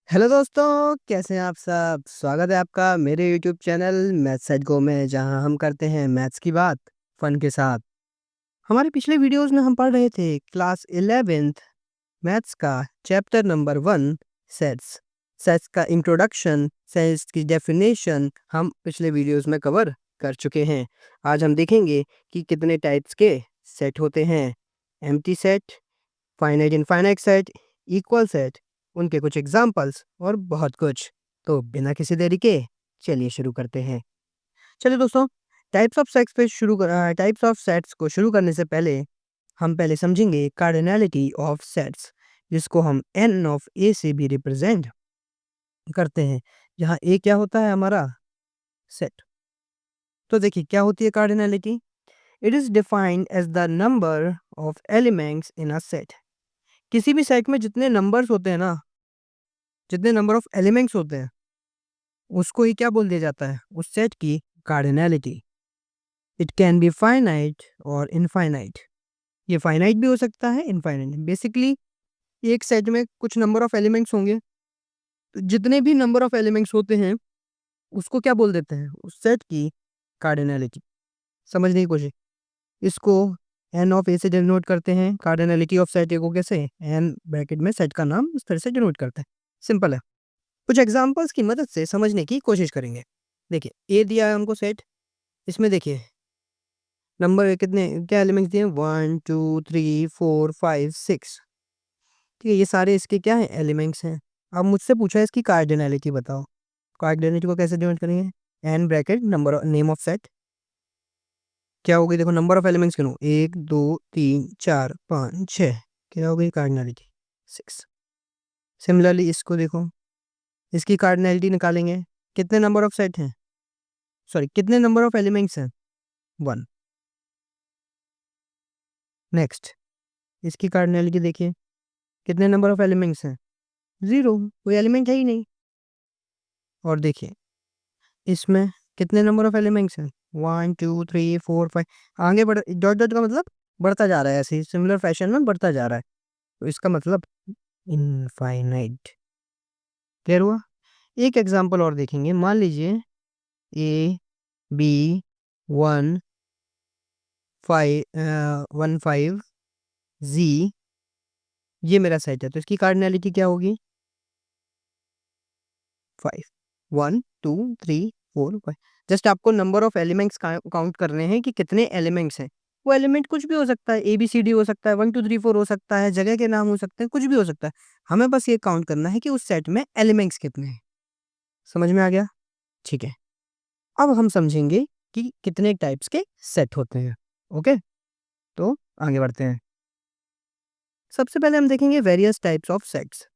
Hello दोस्तों, कैसे हैं आप सब? स्वागत है आपका मेरे यूट्यूब चैनल मैथ्स एट गो में, जहां हम करते हैं मैथ्स की बात फन के साथ। हमारे पिछले वीडियोस में हम पढ़ रहे थे क्लास 11th मैथ्स का चैप्टर नंबर 1 सेट्स। सेट्स का इंट्रोडक्शन, सेट्स की डेफिनेशन हम पिछले वीडियोस में कवर कर चुके हैं। आज हम देखेंगे कि कितने टाइप्स के सेट होते हैं। Empty set, finite infinite set, equal set, उनके कुछ एग्जांपल्स और बहुत कुछ। तो बिना किसी देरी के चलिए शुरू करते हैं। चलिए दोस्तों, टाइप्स ऑफ सेट्स को शुरू करने से पहले हम पहले समझेंगे कार्डिनैलिटी ऑफ सेट्स, जिसको हम एन ऑफ ए से भी रिप्रेजेंट करते हैं, जहाँ ए क्या होता है हमारा सेट। तो देखिए क्या होती है cardinality. It is defined as the number of elements in a set. किसी भी सेट में जितने नंबर्स होते हैं ना, जितने नंबर ऑफ एलिमेंट्स होते हैं, उसको ही क्या बोल दिया जाता है, उस सेट की cardinality. It can be finite और इनफाइनाइट। ये फाइनाइट भी हो सकता है, इनफाइनाइट। बेसिकली एक सेट में कुछ नंबर ऑफ एलिमेंट्स होंगे, तो जितने भी नंबर ऑफ एलिमेंट्स होते हैं उसको क्या बोल देते हैं, उस सेट की कार्डिनैलिटी। समझने की कोशिश। इसको एन ऑफ ए से डिनोट करते हैं। कार्डिनैलिटी ऑफ सेट ए को कैसे, एन ब्रैकेट में सेट का नाम इस तरह से डिनोट करते हैं। सिंपल है। कुछ एग्जांपल्स की मदद से समझने की कोशिश करेंगे। देखिए ए दिया है हमको सेट। इसमें देखिए नंबर कितने, क्या एलिमेंट्स दिए, 1 2 3 4 5 6। ठीक है, ये सारे इसके क्या हैं, एलिमेंट्स हैं। अब मुझसे पूछा है इसकी कार्डिनैलिटी बताओ। कार्डिनैलिटी को कैसे डिनोट करेंगे, N bracket number name of set क्या होगी, देखो नंबर ऑफ एलिमेंट्स गिनो, 1 2 3 4 5 6, क्या होगी कार्डिनैलिटी 6। सिमिलरली इसको देखो, इसकी कार्डिनैलिटी निकालेंगे। कितने नंबर ऑफ सेट हैं, सॉरी कितने नंबर ऑफ एलिमेंट्स हैं, 1। नेक्स्ट इसकी कार्डिनैलिटी देखिए, कितने नंबर ऑफ एलिमेंट्स हैं, 0, कोई एलिमेंट है ही नहीं। और देखिए इसमें कितने नंबर ऑफ एलिमेंट्स हैं, 1 2 3 4 5। आगे बढ़, डॉट डॉट का मतलब बढ़ता जा रहा है, ऐसे ही सिमिलर फैशन में बढ़ता जा रहा है, तो इसका मतलब इनफाइनाइट। क्लियर हुआ। एक एग्जांपल और देखेंगे। मान लीजिए ए बी 1 5 ये मेरा सेट है, तो इसकी कार्डिनैलिटी क्या होगी, 5। 1 2 3 4 5। जस्ट आपको नंबर ऑफ एलिमेंट्स काउंट करने हैं कि कितने एलिमेंट्स हैं। वो एलिमेंट कुछ भी हो सकता है, ए बी सी डी हो सकता है, 1 2 3 4 हो सकता है, जगह के नाम हो सकते हैं, कुछ भी हो सकता है। हमें बस ये काउंट करना है कि उस सेट में एलिमेंट्स कितने हैं। समझ में आ गया? ठीक है। अब हम समझेंगे कि कितने टाइप्स के सेट होते हैं। ओके, तो आगे बढ़ते हैं। सबसे पहले हम देखेंगे various types of sets.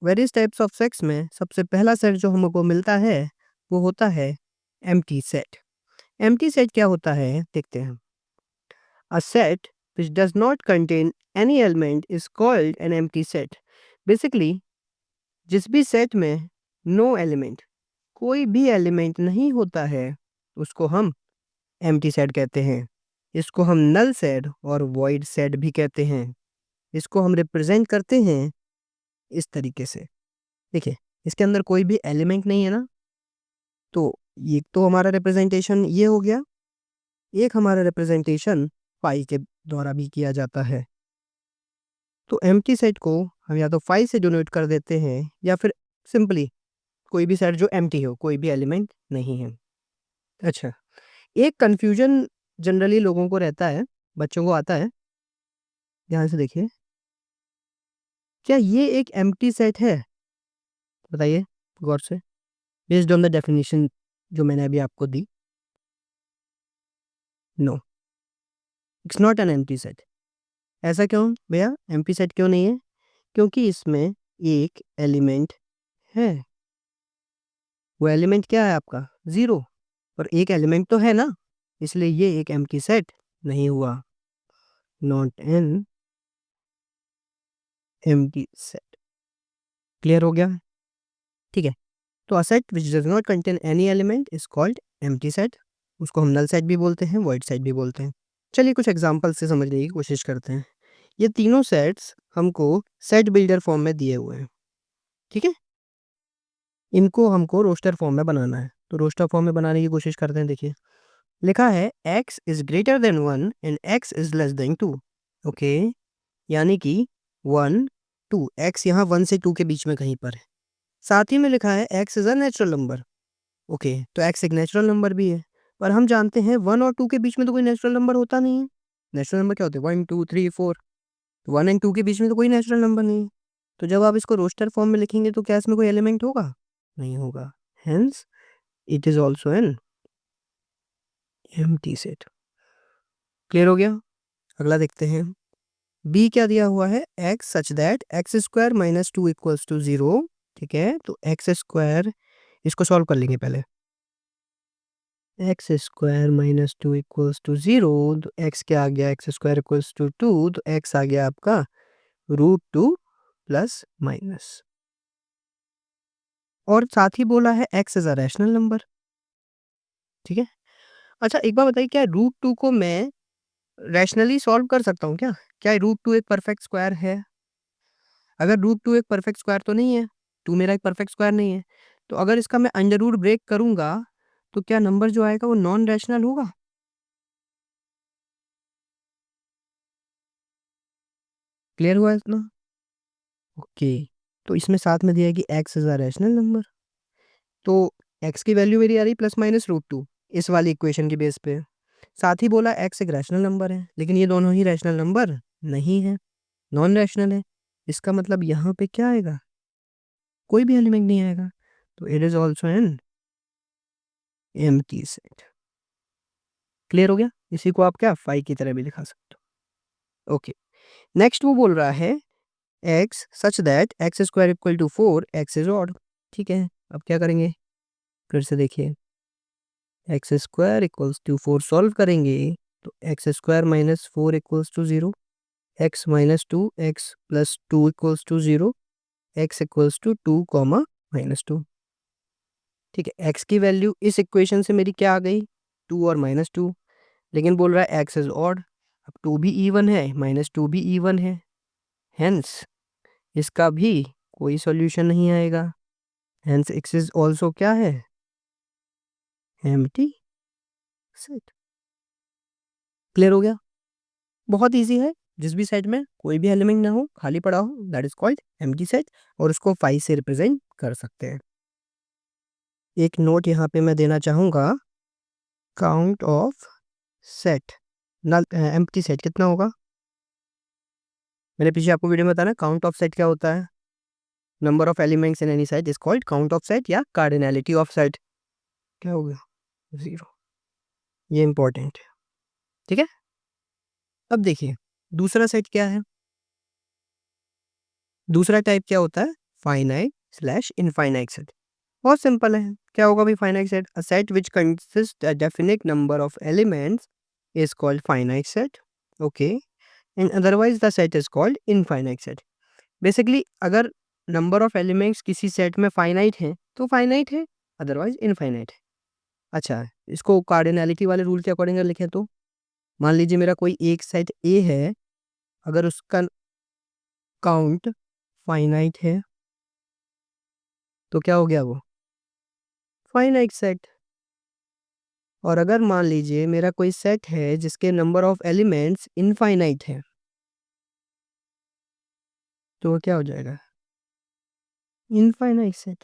Various types of sets में सबसे पहला सेट जो हमको मिलता है वो होता है एम्प्टी सेट। एम्प्टी सेट क्या होता है देखते हैं। A set which does not contain any element is called an empty set. Basically जिस भी सेट में नो एलिमेंट, कोई भी एलिमेंट नहीं होता है, उसको हम एम्प्टी सेट कहते हैं। इसको हम नल सेट और वॉइड सेट भी कहते हैं। इसको हम रिप्रेजेंट करते हैं इस तरीके से। देखिए इसके अंदर कोई भी एलिमेंट नहीं है ना, तो ये तो हमारा रिप्रेजेंटेशन ये हो गया। एक हमारा रिप्रेजेंटेशन फाई के द्वारा भी किया जाता है। तो एम्प्टी सेट को हम या तो फाई से डिनोट कर देते हैं, या फिर सिंपली कोई भी सेट जो एम्प्टी हो, कोई भी एलिमेंट नहीं है। अच्छा, एक कंफ्यूजन जनरली लोगों को रहता है, बच्चों को आता है। ध्यान से देखिए, क्या ये एक एम्प्टी सेट है, बताइए गौर से, बेस्ड ऑन द डेफिनेशन जो मैंने अभी आपको दी। No, it's not an empty set. ऐसा क्यों भैया, एम्प्टी सेट क्यों नहीं है? क्योंकि इसमें एक एलिमेंट है। वो एलिमेंट क्या है आपका, 0। और एक एलिमेंट तो है ना, इसलिए ये एक एम्प्टी सेट नहीं हुआ। Not an empty set. Clear हो गया? ठीक है। तो a set which does not contain any element is called empty set. उसको हम नल सेट भी बोलते हैं, वॉइड सेट भी बोलते हैं। चलिए कुछ एग्जांपल से समझने की कोशिश करते हैं। ये तीनों सेट्स हमको सेट बिल्डर फॉर्म में दिए हुए हैं। ठीक है, इनको हमको रोस्टर फॉर्म में बनाना है, तो रोस्टर फॉर्म में बनाने की कोशिश करते हैं। देखिए, लिखा है x is greater than 1 and x is less then 2। Okay, यानी कि 1 2, x यहाँ 1 से 2 के बीच में कहीं पर है। साथ ही में लिखा है x is a natural number. Okay, तो x एक नेचुरल नंबर भी है, पर हम जानते हैं 1 और 2 के बीच में तो कोई नेचुरल नंबर होता नहीं है। नेचुरल नंबर क्या होते हैं? 1 2 3 4। 1 एंड 2 के बीच में तो कोई नेचुरल नंबर नहीं है। तो जब आप इसको रोस्टर फॉर्म में लिखेंगे तो क्या इसमें कोई एलिमेंट होगा? नहीं होगा। Hence it is also an empty set. Clear हो गया? अगला देखते हैं। बी क्या दिया हुआ है? X such that x square minus two equals to zero. ठीक है, तो एक्स स्क्वायर, इसको सॉल्व कर लेंगे पहले। X square minus two equals to zero, तो एक्स क्या आ गया? X square equals to two, तो एक्स आ गया आपका रूट टू प्लस माइनस। और साथ ही बोला है x is a rational number. ठीक है, अच्छा एक बार बताइए, क्या रूट टू को मैं रैशनली सॉल्व कर सकता हूँ क्या? क्या रूट टू एक परफेक्ट स्क्वायर है? अगर रूट टू एक परफेक्ट स्क्वायर तो नहीं है, टू मेरा एक परफेक्ट स्क्वायर नहीं है, तो अगर इसका मैं अंडर रूट ब्रेक करूंगा तो क्या नंबर जो आएगा वो नॉन रैशनल होगा? क्लियर हुआ इतना? ओके, तो इसमें साथ में दिया है कि x is a rational number, तो एक्स की वैल्यू मेरी आ रही प्लस माइनस रूट टू इस वाली इक्वेशन के बेस पे। साथ ही बोला एक्स एक रैशनल नंबर है, लेकिन ये दोनों ही रैशनल नंबर नहीं है, नॉन रैशनल है। इसका मतलब यहाँ पे क्या आएगा? कोई भी एलिमेंट नहीं आएगा, तो it is also an empty set. Clear हो गया? इसी को आप क्या फाई की तरह भी दिखा सकते हो। ओके, नेक्स्ट वो बोल रहा है x such that x square equal to four x is odd. ठीक है, अब क्या करेंगे? फिर से देखिए, x square equals to four solve करेंगे तो x square minus four equals to zero, x minus two x plus two equals to zero, x equals to two comma minus two. ठीक है, एक्स की वैल्यू इस equation से मेरी क्या आ गई? टू और माइनस टू, लेकिन बोल रहा है एक्स इज ऑड। अब टू भी इवन है, माइनस टू भी इवन है, हेंस इसका भी कोई सॉल्यूशन नहीं आएगा। हेंस एक्स इज ऑल्सो क्या है? Empty set. क्लियर हो गया? बहुत इजी है, जिस भी सेट में कोई भी एलिमेंट ना हो, खाली पड़ा हो, that is called empty set, और उसको फाइव से रिप्रेजेंट कर सकते हैं। एक नोट यहाँ पे मैं देना चाहूँगा, count of set null empty set कितना होगा? मैंने पीछे आपको वीडियो में बताया ना, काउंट ऑफ सेट क्या होता है? Number of elements in any set is called count of set या कार्डिनैलिटी ऑफ सेट। क्या हो गया? जीरो। ये इंपॉर्टेंट है। ठीक है, अब देखिए दूसरा सेट क्या है। दूसरा टाइप क्या होता है? Finite slash infinite set. बहुत सिंपल है, क्या होगा भाई finite set? A set which consist a definite number of elements is called finite set. Okay, and otherwise the set is called infinite set. Basically अगर number of elements किसी set में finite है तो finite है, otherwise infinite है। अच्छा, इसको cardinality वाले रूल के अकॉर्डिंग लिखें तो मान लीजिए मेरा कोई एक सेट ए है, अगर उसका काउंट फाइनाइट है तो क्या हो गया वो? Finite set. और अगर मान लीजिए मेरा कोई सेट है जिसके नंबर ऑफ एलिमेंट्स इनफाइनाइट है, तो वो क्या हो जाएगा? Infinite set.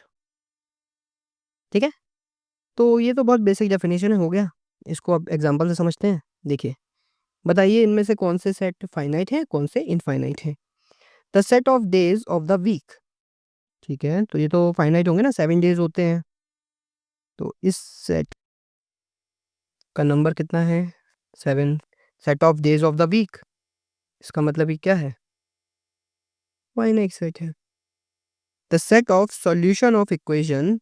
ठीक है, तो ये तो बहुत बेसिक डेफिनेशन हो गया, इसको अब एग्जांपल से समझते हैं। देखिए, बताइए इनमें से कौन से सेट फाइनाइट है, कौन से इनफाइनाइट है? The set of days of the week. ठीक है, तो ये तो फाइनाइट होंगे ना, 7 डेज होते हैं, तो इस सेट का नंबर कितना है? 7। Set of days of the week, इसका मतलब ये क्या है? फाइनाइट सेट है। The set of solution of equation,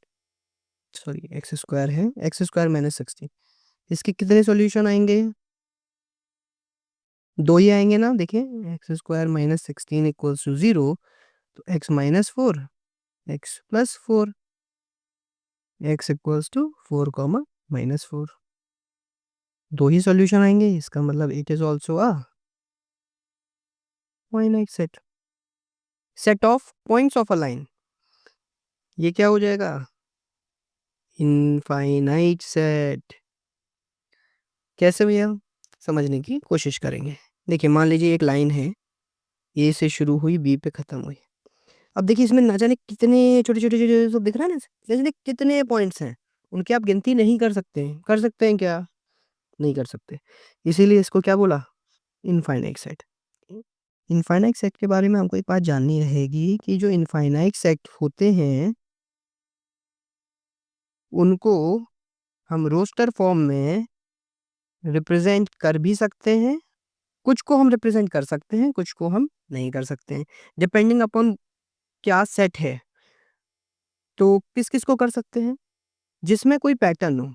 sorry x square है, एक्स स्क्वायर माइनस 16, इसके कितने सॉल्यूशन आएंगे? दो ही आएंगे ना। देखिए, x square minus 16 equals to zero, तो X minus four, X plus four, X equals to four comma minus four. दो ही सॉल्यूशन आएंगे, इसका मतलब it is also a finite set. Set of points of a line, ये क्या हो जाएगा? Infinite set. कैसे भैया? समझने की कोशिश करेंगे। देखिए मान लीजिए एक लाइन है, ए से शुरू हुई बी पे खत्म हुई। अब देखिए इसमें ना जाने कितने छोटे-छोटे सब दिख रहा है ना, ना जाने कितने पॉइंट्स हैं, उनकी आप गिनती नहीं कर सकते हैं। कर सकते हैं क्या? नहीं कर सकते। इसीलिए इसको क्या बोला? Infinite set. इनफाइनाइट सेट के बारे में हमको एक बात जाननी रहेगी कि जो इनफाइनाइट सेट होते हैं, उनको हम रोस्टर फॉर्म में रिप्रेजेंट कर भी सकते हैं, कुछ को हम रिप्रेजेंट कर सकते हैं, कुछ को हम नहीं कर सकते हैं, डिपेंडिंग अपॉन क्या सेट है। तो किस-किस को कर सकते हैं? जिसमें कोई पैटर्न हो,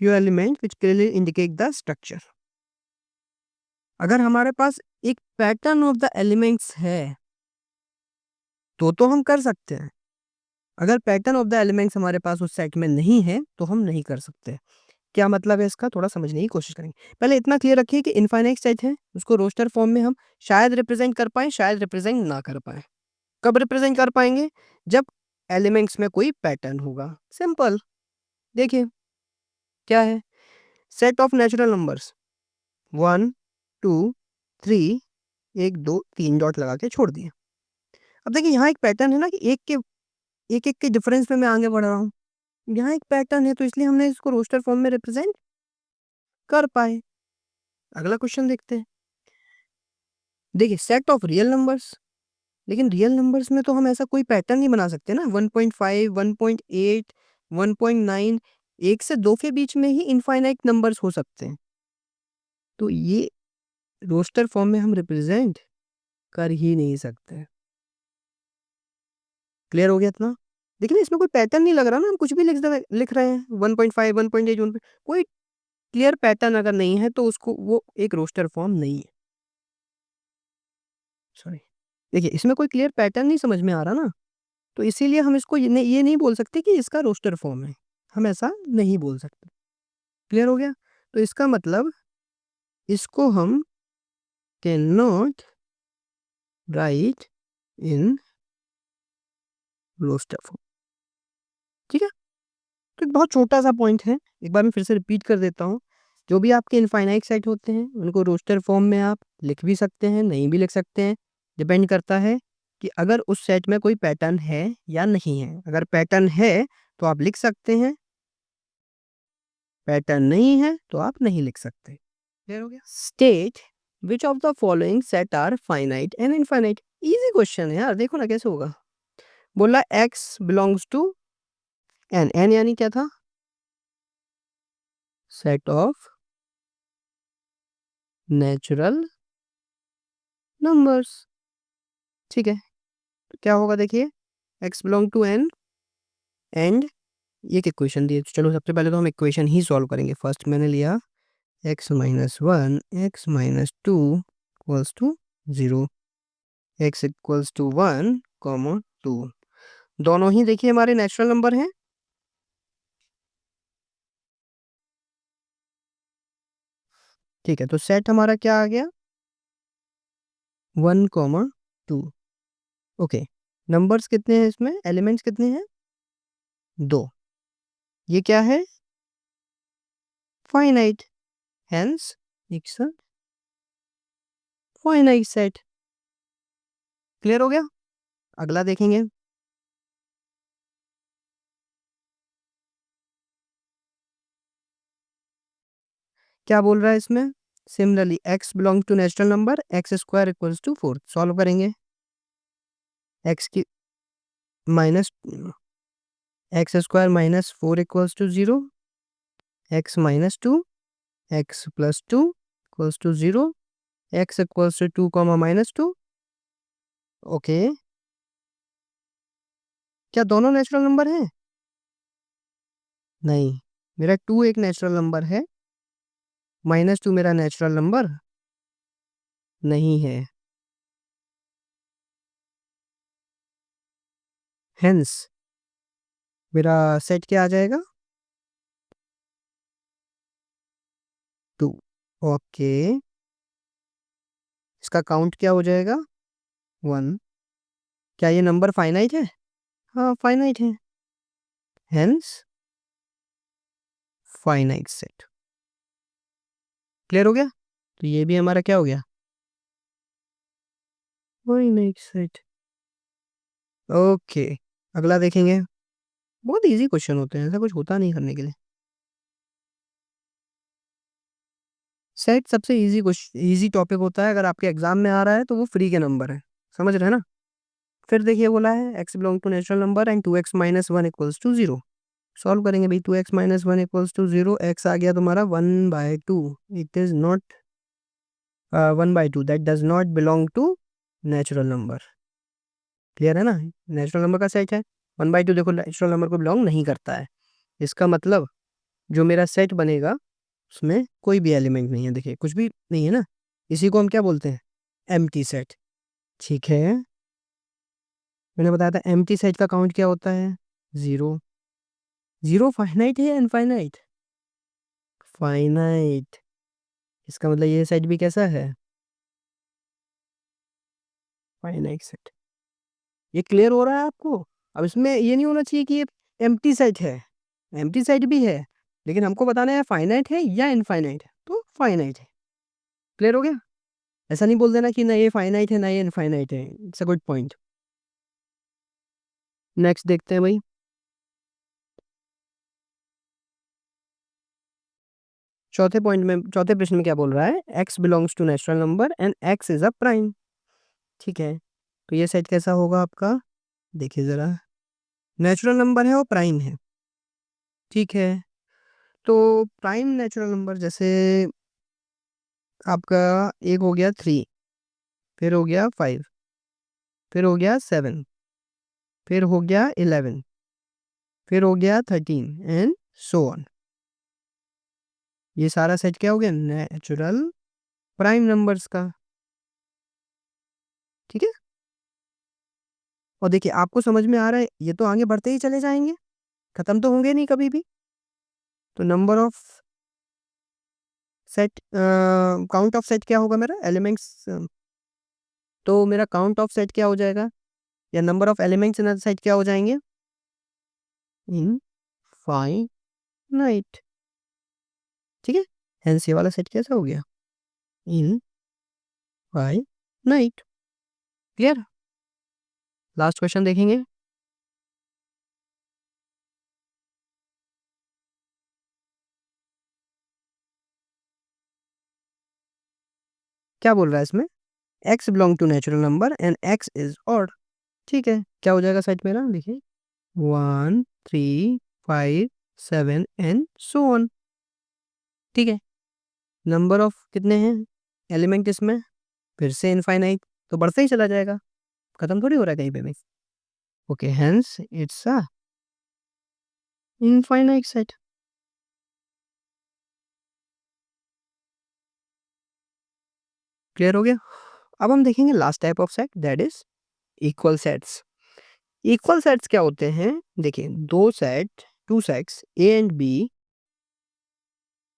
few elements which clearly indicate the structure। अगर हमारे पास एक पैटर्न ऑफ द एलिमेंट्स है, तो हम कर सकते हैं। अगर पैटर्न ऑफ द एलिमेंट्स हमारे पास उस सेट में नहीं है, तो हम नहीं कर सकते। क्या मतलब है इसका? थोड़ा समझने की कोशिश करेंगे। पहले इतना क्लियर रखिए कि इनफाइनाइट सेट है, उसको रोस्टर फॉर्म में हम शायद रिप्रेजेंट कर पाएँ, शायद रिप्रेजेंट ना कर पाएँ। कब रिप्रेजेंट कर पाएँगे? जब एलिमेंट्स में कोई पैटर्न होगा। सिंपल। देखिए, क्या है? Set of natural numbers 1, 2, 3, 1, 2, 3 dot लगा के छोड़ दिए। अब देखिए यहाँ एक पैटर्न है ना कि एक-एक के डिफरेंस में मैं आगे बढ़ रहा हूँ। यहाँ एक पैटर्न है तो इसलिए हमने इसको रोस्टर फॉर्म में रिप्रेजेंट कर पाए। अगला क्वेश्चन देखते हैं। देखिए सेट ऑफ रियल नंबर्स, लेकिन रियल नंबर्स में तो हम ऐसा कोई पैटर्न नहीं बना सकते ना। 1.5, 1.8, 1.9, 1 से 2 के बीच में ही इनफाइनाइट नंबर्स हो सकते हैं। तो ये रोस्टर फॉर्म में हम रिप्रेजेंट कर ही नहीं सकते। क्लियर हो गया इतना? देखिए इसमें कोई पैटर्न नहीं लग रहा ना, हम कुछ भी लिख रहे हैं। 1.5, 1.8, 1 कोई क्लियर पैटर्न अगर नहीं है तो उसको वो एक रोस्टर फॉर्म नहीं है। सॉरी। देखिए इसमें कोई क्लियर पैटर्न नहीं समझ में आ रहा ना, तो इसीलिए हम इसको ये नहीं बोल सकते कि इसका रोस्टर फॉर्म है। हम ऐसा नहीं बोल सकते। क्लियर हो गया? तो इसका मतलब इसको हम can not write in roster form. ठीक है? तो एक बहुत छोटा-सा पॉइंट है। एक बार मैं फिर से रिपीट कर देता हूँ। जो भी आपके इनफाइनाइट सेट होते हैं, उनको रोस्टर फॉर्म में आप लिख भी सकते हैं, नहीं भी लिख सकते हैं। डिपेंड करता है कि अगर उस सेट में कोई पैटर्न है या नहीं है। अगर पैटर्न है, तो आप लिख सकते हैं, पैटर्न नहीं है, तो आप नहीं लिख सकते। क्लियर हो गया? State which of the following set are finite and infinite. Easy question है यार, देखो ना कैसे होगा। बोला x belongs to N. N यानी क्या था? Set of natural numbers. ठीक है, तो क्या होगा देखिए, x belong to n and ये एक इक्वेशन दी है। चलो सबसे पहले तो हम इक्वेशन ही सॉल्व करेंगे। फर्स्ट मैंने लिया x minus one x minus two equals to zero, x equals to one comma two. दोनों ही देखिए हमारे नेचुरल नंबर हैं। ठीक है, तो सेट हमारा क्या आ गया? One comma to. Okay, numbers कितने हैं इसमें? एलिमेंट्स कितने हैं? दो। ये क्या है? Finite, hence it's a finite set. Clear हो गया? अगला देखेंगे। क्या बोल रहा है इसमें? Similarly x belong to natural number, x square equals to 4। Solve करेंगे। x की minus x square minus 4 equals to zero, x minus two, x plus two equals to zero, x equals to two comma minus two. Okay, क्या दोनों natural number हैं? नहीं, मेरा two एक natural number है, minus two मेरा natural number नहीं है। हेंस मेरा सेट क्या आ जाएगा? टू। ओके, इसका काउंट क्या हो जाएगा? वन। क्या ये नंबर फाइनाइट है? हाँ फाइनाइट है। Hence finite set. क्लियर हो गया? तो ये भी हमारा क्या हो गया? Finite set. ओके, अगला देखेंगे। बहुत इजी क्वेश्चन होते हैं, ऐसा कुछ होता नहीं करने के लिए। सेट सबसे इजी क्वेश्चन, इजी टॉपिक होता है, अगर आपके एग्जाम में आ रहा है तो वो फ्री के नंबर है, समझ रहे हैं ना। फिर देखिए बोला है X belong to natural number and 2x minus one equals to zero. Solve करेंगे भाई, 2x minus one equals to zero, X आ गया तुम्हारा 1/2। It is not 1/2, that does not belong to natural number. Clear है ना, natural number का set है। 1/2 देखो नेचुरल नंबर को बिलोंग नहीं करता है। इसका मतलब जो मेरा सेट बनेगा उसमें कोई भी एलिमेंट नहीं है, देखिए कुछ भी नहीं है ना, इसी को हम क्या बोलते हैं? Empty set. ठीक है, मैंने बताया था एम्प्टी सेट का काउंट क्या होता है? जीरो। जीरो फाइनाइट है या इनफाइनाइट? फाइनाइट। इसका मतलब ये सेट भी कैसा है? Finite set. ये क्लियर हो रहा है आपको? अब इसमें ये नहीं होना चाहिए कि ये एम्प्टी सेट है, एम्प्टी सेट भी है, लेकिन हमको बताना है फाइनाइट है या इनफाइनाइट है, तो फाइनाइट है। क्लियर हो गया? ऐसा नहीं बोल देना कि ना ये फाइनाइट है ना ये इनफाइनाइट है, it's a good point. Next देखते हैं भाई। चौथे पॉइंट में, चौथे प्रश्न में क्या बोल रहा है? X belongs to natural number and x is a prime. ठीक है, तो ये सेट कैसा होगा आपका? देखिए जरा, नेचुरल नंबर है और प्राइम है। ठीक है, तो प्राइम नेचुरल नंबर जैसे आपका एक हो गया 3, फिर हो गया 5, फिर हो गया 7, फिर हो गया 11, फिर हो गया 13 एंड सो ऑन। ये सारा सेट क्या हो गया? नेचुरल प्राइम नंबर्स का। ठीक है, और देखिए आपको समझ में आ रहा है, ये तो आगे बढ़ते ही चले जाएंगे, खत्म तो होंगे नहीं कभी भी। तो number of set, count of set क्या होगा मेरा? एलिमेंट्स। तो मेरा काउंट ऑफ सेट क्या हो जाएगा, या number of elements in set क्या हो जाएंगे? इनफाइनाइट। ठीक है, हेंस ये वाला सेट कैसा हो गया? इनफाइनाइट। क्लियर? लास्ट क्वेश्चन देखेंगे। क्या बोल रहा है इसमें? X belong to natural number and x is odd. ठीक है, क्या हो जाएगा सेट मेरा? देखिए 1 3 5 7 एंड सो ऑन। ठीक है, नंबर ऑफ कितने हैं एलिमेंट इसमें? फिर से इनफाइनाइट, तो बढ़ते ही चला जाएगा, खत्म थोड़ी हो रहा है कहीं पे भी। Okay, hence it's a infinite set. Clear हो गया? अब हम देखेंगे last type of set, that is equal sets. Equal sets क्या होते हैं? देखिए दो set, two sets A and B,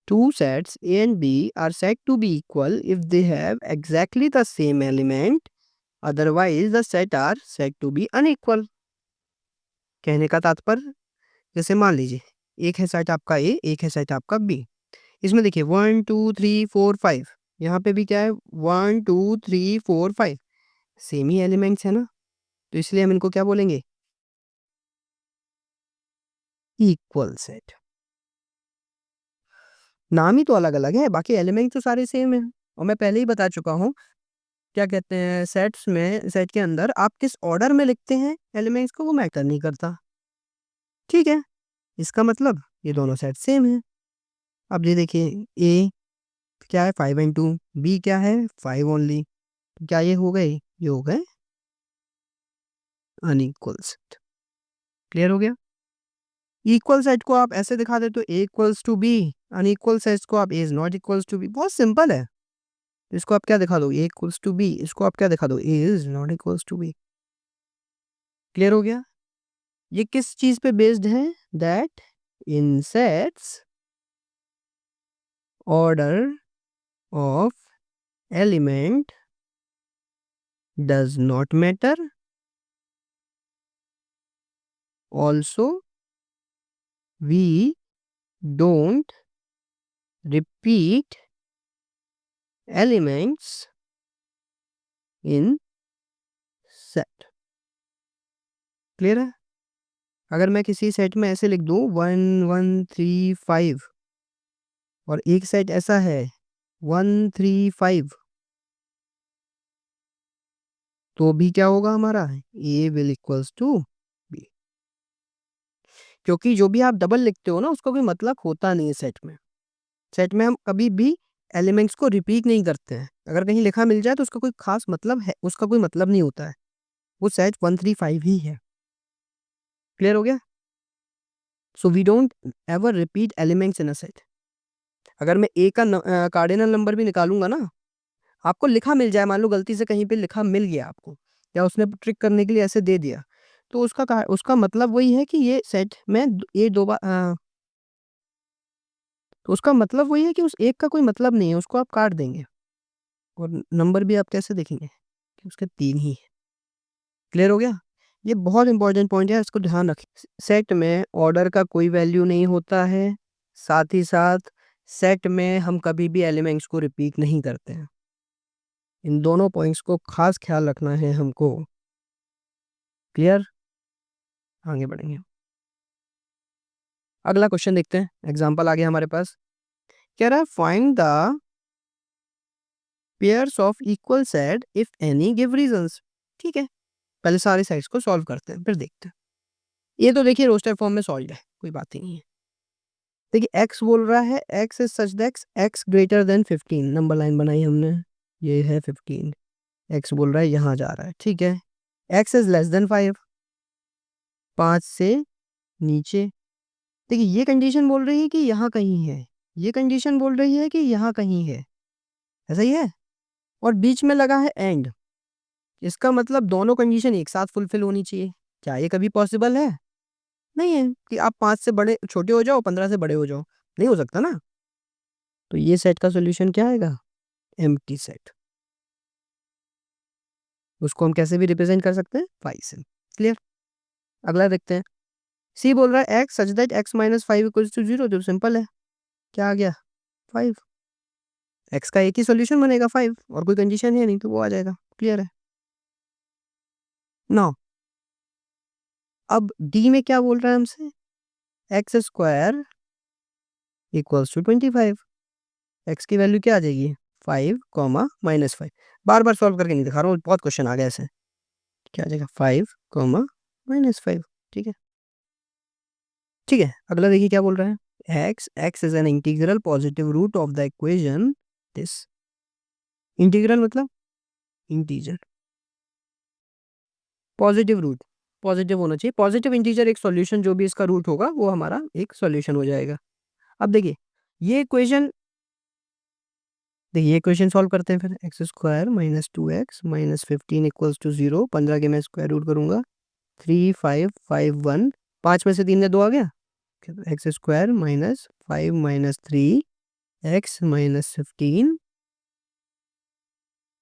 two sets A and B are said to be equal if they have exactly the same element, otherwise the set are said to be unequal। कहने का तात्पर्य, जैसे मान लीजिए एक है set आपका ए, एक है सेट आपका बी। इसमें देखिए 1 2 3 4 5, यहाँ पे भी क्या है? 1 2 3 4 5, सेम ही एलिमेंट्स है ना, तो इसलिए हम इनको क्या बोलेंगे? Equal set. नाम ही तो अलग अलग है, बाकी एलिमेंट तो सारे सेम है। और मैं पहले ही बता चुका हूँ, क्या कहते हैं, सेट्स में, सेट के अंदर आप किस ऑर्डर में लिखते हैं एलिमेंट्स को वो मैटर नहीं करता। ठीक है, इसका मतलब ये दोनों सेट सेम है। अब ये देखिए, ए क्या है? 5 and 2, बी क्या है? 5 ओनली। क्या ये हो गए? ये हो गए अनइक्वल सेट। क्लियर हो गया? इक्वल सेट को आप ऐसे दिखा दे तो A equals to B, unequal set को आप A is not equals to B. बहुत सिंपल है, इसको आप क्या दिखा दो? ए इक्वल्स टू बी, इसको आप क्या दिखा दो? A is not equals to B. Clear हो गया? ये किस चीज पे बेस्ड है? That in sets order of element does not matter, also we don't repeat elements in set. Clear है? अगर मैं किसी सेट में ऐसे लिख दूं 1 1 3 5 और एक सेट ऐसा है 1 3 5, तो भी क्या होगा हमारा, ए विल इक्वल्स टू बी। क्योंकि जो भी आप डबल लिखते हो ना उसका कोई मतलब होता नहीं है सेट में। सेट में हम कभी भी एलिमेंट्स को रिपीट नहीं करते हैं। अगर कहीं लिखा मिल जाए तो उसका कोई खास मतलब है, उसका कोई मतलब नहीं होता है। वो सेट 1 3 5 ही है। क्लियर हो गया? So we don't ever repeat elements in a set. अगर मैं ए का कार्डिनल नंबर भी निकालूंगा ना, आपको लिखा मिल जाए, मान लो गलती से कहीं पे लिखा मिल गया आपको, या उसने ट्रिक करने के लिए ऐसे दे दिया, तो उसका मतलब वही है कि ये सेट में ये दो बार, तो उसका मतलब वही है कि उस एक का कोई मतलब नहीं है, उसको आप काट देंगे और नंबर भी आप कैसे देखेंगे कि उसके 3 ही है। क्लियर हो गया? ये बहुत इंपॉर्टेंट पॉइंट है, इसको ध्यान रखें। सेट में ऑर्डर का कोई वैल्यू नहीं होता है, साथ ही साथ सेट में हम कभी भी एलिमेंट्स को रिपीट नहीं करते हैं। इन दोनों पॉइंट्स को खास ख्याल रखना है हमको। क्लियर? आगे बढ़ेंगे। अगला क्वेश्चन देखते हैं, एग्जांपल आ गया हमारे पास। कह रहा है find the pairs of equal set if any give reasons. ठीक है, पहले सारे सेट्स को सॉल्व करते हैं फिर देखते हैं। ये तो देखिए रोस्टर फॉर्म में सॉल्व है, कोई बात ही नहीं है। देखिए x बोल रहा है x is such that x greater than 15, number line बनाई हमने, ये है 15, x बोल रहा है यहाँ जा रहा है। ठीक है, x इज लेस देन 5, 5 से नीचे। देखिए ये कंडीशन बोल रही है कि यहाँ कहीं है, ये कंडीशन बोल रही है कि यहाँ कहीं है, ऐसा ही है। और बीच में लगा है एंड, इसका मतलब दोनों कंडीशन एक साथ फुलफिल होनी चाहिए। क्या ये कभी पॉसिबल है? नहीं है कि आप 5 से बड़े छोटे हो जाओ, 15 से बड़े हो जाओ, नहीं हो सकता ना। तो ये सेट का सोल्यूशन क्या आएगा? Empty set. उसको हम कैसे भी रिप्रेजेंट कर सकते हैं 5 से। क्लियर? अगला देखते हैं। सी बोल रहा है x such that x minus 5 equals to 0, तो सिंपल है, क्या आ गया 5। एक्स का एक ही सोल्यूशन बनेगा 5, और कोई कंडीशन है नहीं तो वो आ जाएगा। क्लियर है? नाउ अब डी में क्या बोल रहा है हमसे, x square equals to 25। X की वैल्यू क्या आ जाएगी 5 कॉमा -5। बार बार सॉल्व करके नहीं दिखा रहा हूँ, बहुत क्वेश्चन आ गया ऐसे। क्या आ जाएगा 5 कॉमा -5। ठीक है, ठीक है। अगला देखिए क्या बोल रहा है, x is an integral positive root of the equation this. Integral मतलब इंटीजर, पॉजिटिव रूट, पॉजिटिव होना चाहिए। पॉजिटिव इंटीजर एक सॉल्यूशन, जो भी इसका रूट होगा वो हमारा एक सॉल्यूशन हो जाएगा। अब देखिए ये इक्वेशन, देखिए ये क्वेश्चन सॉल्व करते हैं फिर। X square -2x -15 equals to 0, 15 के मैं स्क्वायर रूट करूंगा, 3 5 5 1, 5 में से 3 ने 2 आ गया। X square -5 -3 x -15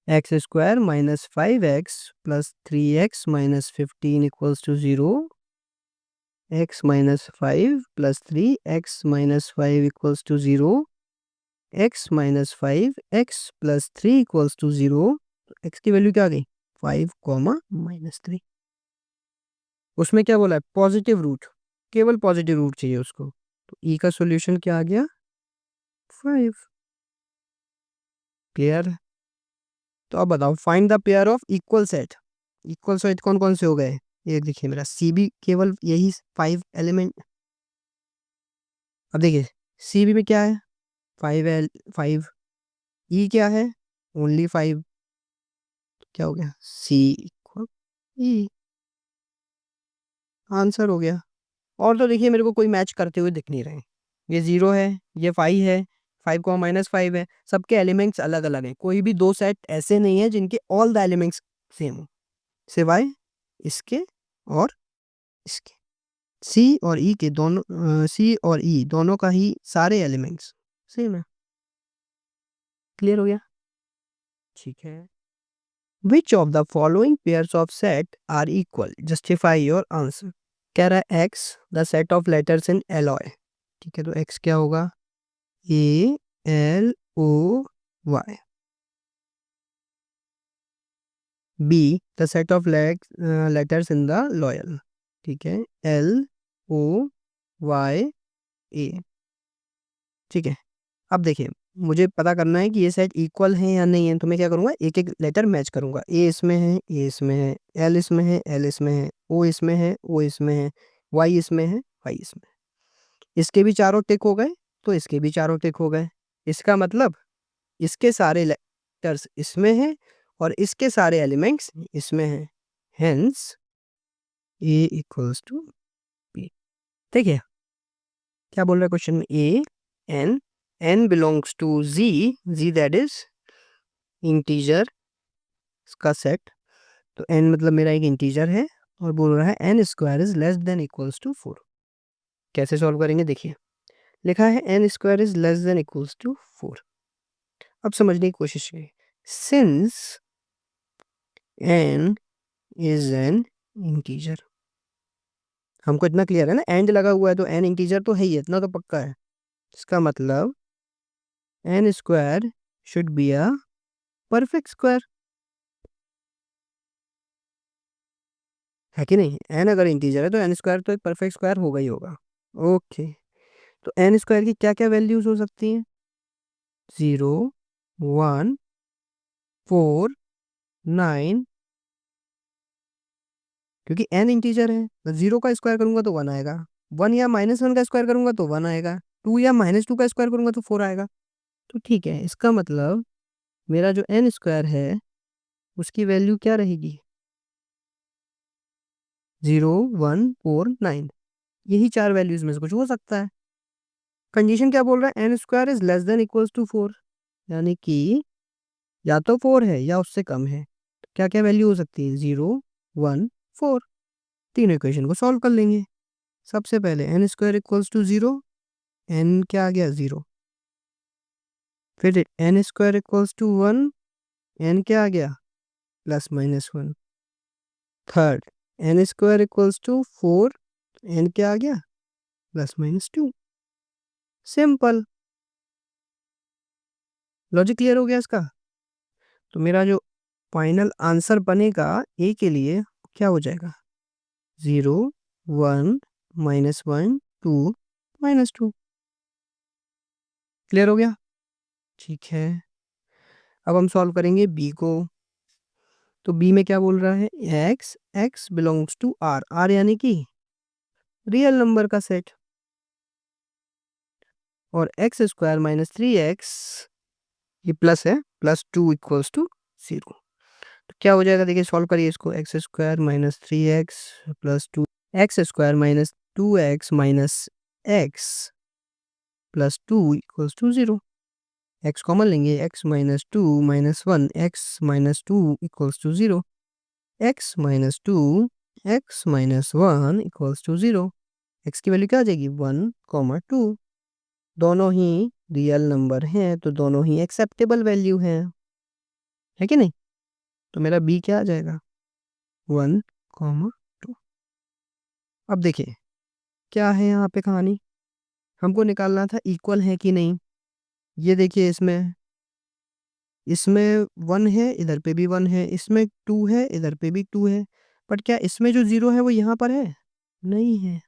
x square -5x + 3x -15 equals to 0, x -5 + 3x -5 equals to 0, x -5x + 3 equals to 0। x की वैल्यू क्या आ गई 5 कॉमा -3। उसमें क्या बोला है पॉजिटिव रूट, केवल पॉजिटिव रूट चाहिए उसको, तो e का सॉल्यूशन क्या आ गया 5। क्लियर? तो अब बताओ find the pair of equal set. Equal set कौन कौन से हो गए, ये देखिए मेरा सी भी केवल यही 5 एलिमेंट। अब देखिए सी बी में क्या है 5 ई क्या है ओनली 5, क्या हो गया सी इक्वल ई, आंसर हो गया। और तो देखिए मेरे को कोई मैच करते हुए दिख नहीं रहे, ये 0 है, ये 5 है, 5 को -5 है, सबके एलिमेंट्स अलग अलग हैं। कोई भी दो सेट ऐसे नहीं है जिनके ऑल द एलिमेंट्स सेम हो, सिवाय इसके और इसके। सी और ई के दोनों, सी और ई दोनों का ही सारे एलिमेंट्स सेम है। क्लियर हो गया? ठीक है। Which of the following pairs of set are equal, justify your answer. कह रहा है x the set of letters in alloy, ठीक है, तो x क्या होगा, ALOY। B the set of letters in the loyal. ठीक है, LOYA। ठीक है, अब देखिए मुझे पता करना है कि ये सेट इक्वल है या नहीं है, तो मैं क्या करूँगा, एक एक लेटर मैच करूँगा। ए इसमें है, ए इसमें है, एल इसमें है, एल इसमें है, ओ इसमें है, ओ इसमें है, वाई इसमें है, वाई इसमें है। इसके भी चारों टिक हो गए, तो इसके भी चारों टिक हो गए। इसका मतलब इसके सारे लेटर्स इसमें हैं और इसके सारे एलिमेंट्स इसमें हैं। Hence A equals to B. ठीक है, क्या बोल रहा है क्वेश्चन में, A N, N belongs to Z, Z that is integer का सेट। तो एन मतलब मेरा एक इंटीजर है और बोल रहा है N square is less than equals to 4। कैसे सॉल्व करेंगे, देखिए लिखा है N square is less than equals to 4। अब समझने की कोशिश करिए, since N is an integer, हमको इतना क्लियर है ना, एंड लगा हुआ है तो एन इंटीजर तो है ही, इतना तो पक्का है। इसका मतलब n square should be a perfect square, है कि नहीं। एन अगर इंटीजर है तो एन स्क्वायर तो एक परफेक्ट स्क्वायर होगा ही होगा। ओके, तो एन स्क्वायर की क्या क्या वैल्यूज हो सकती हैं, 0, 1, 4, 9। क्योंकि एन इंटीजर है तो 0 का स्क्वायर करूंगा तो 1 आएगा, 1 या -1 का स्क्वायर करूंगा तो 1 आएगा, 2 या -2 का स्क्वायर करूंगा तो 4 आएगा। तो ठीक है, इसका मतलब मेरा जो एन स्क्वायर है उसकी वैल्यू क्या रहेगी, 0, 1, 4, 9। यही चार वैल्यूज में से कुछ हो सकता है। कंडीशन क्या बोल रहा है, N square is less than equals to 4, यानी कि या तो 4 है या उससे कम है। तो क्या क्या वैल्यू हो सकती है, 0, 1, 4। तीनों इक्वेशन को सॉल्व कर लेंगे। सबसे पहले n square equals to 0, n क्या आ गया 0। फिर n square equals to 1, n क्या आ गया +-1। Third n square equals to 4, n क्या आ गया +-2। सिंपल, लॉजिक क्लियर हो गया इसका। तो मेरा जो फाइनल आंसर बनेगा ए के लिए क्या हो जाएगा, 0, 1, -1, 2, -2। क्लियर हो गया, ठीक है। अब हम सॉल्व करेंगे बी को। तो बी में क्या बोल रहा है, x, x belongs to R, R यानी कि रियल नंबर का सेट, और एक्स स्क्वायर -3x, ये प्लस है, +2 इक्वल्स टू 0। तो क्या हो जाएगा, देखिए सॉल्व करिए इसको, X square -3x +2, X square -2x X +2 equals to 0। X common लेंगे, X -2 -1 X -2 equals to 0, X -2 X -1 equals to 0। X की वैल्यू क्या आ जाएगी, 1, 2। दोनों ही रियल नंबर हैं तो दोनों ही एक्सेप्टेबल वैल्यू हैं, है कि नहीं। तो मेरा बी क्या आ जाएगा, 1, 2। अब देखिए क्या है यहाँ पे कहानी, हमको निकालना था इक्वल है कि नहीं। ये देखिए इसमें इसमें 1 है, इधर पे भी 1 है, इसमें 2 है, इधर पे भी 2 है। बट क्या इसमें जो 0 है वो यहाँ पर है, नहीं है।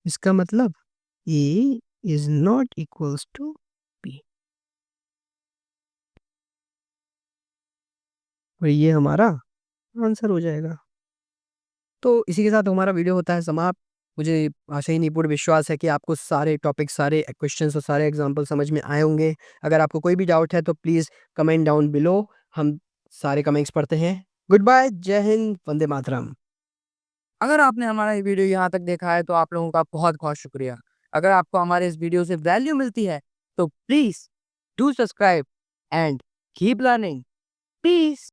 इसका मतलब A is not equals to B, और ये हमारा आंसर हो जाएगा। तो इसी के साथ हमारा वीडियो होता है समाप्त। मुझे आशा ही नहीं पूर्ण विश्वास है कि आपको सारे टॉपिक, सारे क्वेश्चंस और सारे एग्जाम्पल समझ में आए होंगे। अगर आपको कोई भी डाउट है तो प्लीज़ कमेंट डाउन बिलो, हम सारे कमेंट्स पढ़ते हैं। गुड बाय, जय हिंद, वंदे मातरम। अगर आपने हमारा ये वीडियो यहाँ तक देखा है तो आप लोगों का बहुत बहुत शुक्रिया। अगर आपको हमारे इस वीडियो से वैल्यू मिलती है तो please do subscribe and keep learning. Piece.